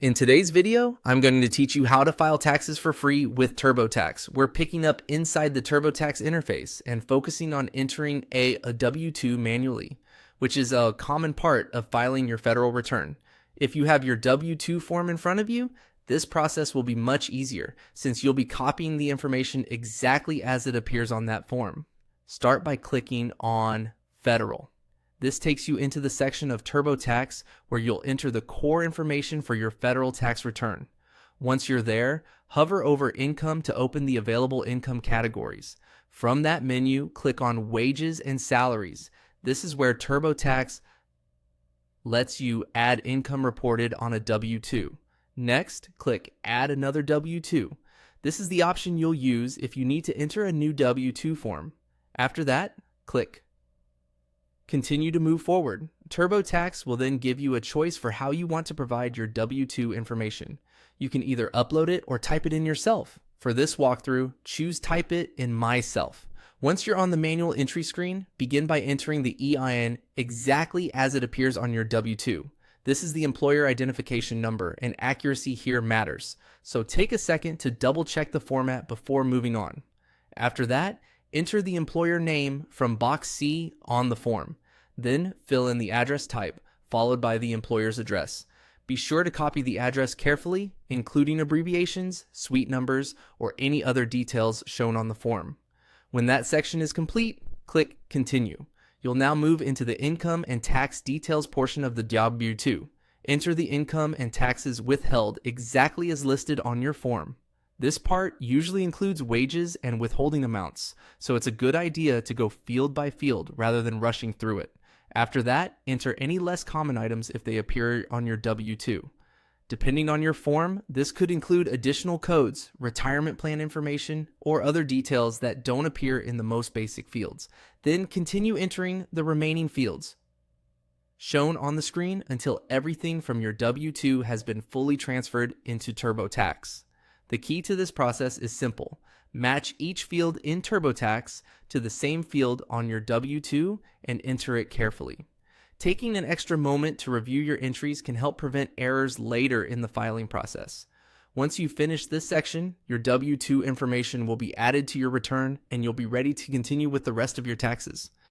In today's video, I'm going to teach you how to file taxes for free with TurboTax. We're picking up inside the TurboTax interface and focusing on entering a W-2 manually, which is a common part of filing your federal return. If you have your W-2 form in front of you, this process will be much easier since you'll be copying the information exactly as it appears on that form. Start by clicking on Federal. This takes you into the section of TurboTax where you'll enter the core information for your federal tax return. Once you're there, hover over Income to open the available income categories. From that menu, click on Wages and Salaries. This is where TurboTax lets you add income reported on a W-2. Next, click Add another W-2. This is the option you'll use if you need to enter a new W-2 form. After that, click Continue to move forward. TurboTax will then give you a choice for how you want to provide your W-2 information. You can either upload it or type it in yourself. For this walkthrough, choose Type It in Myself. Once you're on the manual entry screen, begin by entering the EIN exactly as it appears on your W-2. This is the employer identification number, and accuracy here matters. So take a second to double check the format before moving on. After that, enter the employer name from box C on the form. Then fill in the address type, followed by the employer's address. Be sure to copy the address carefully, including abbreviations, suite numbers, or any other details shown on the form. When that section is complete, click Continue. You'll now move into the income and tax details portion of the W-2. Enter the income and taxes withheld exactly as listed on your form. This part usually includes wages and withholding amounts, so it's a good idea to go field by field rather than rushing through it. After that, enter any less common items if they appear on your W-2. Depending on your form, this could include additional codes, retirement plan information, or other details that don't appear in the most basic fields. Then continue entering the remaining fields shown on the screen until everything from your W-2 has been fully transferred into TurboTax. The key to this process is simple. Match each field in TurboTax to the same field on your W-2 and enter it carefully. Taking an extra moment to review your entries can help prevent errors later in the filing process. Once you finish this section, your W-2 information will be added to your return and you'll be ready to continue with the rest of your taxes.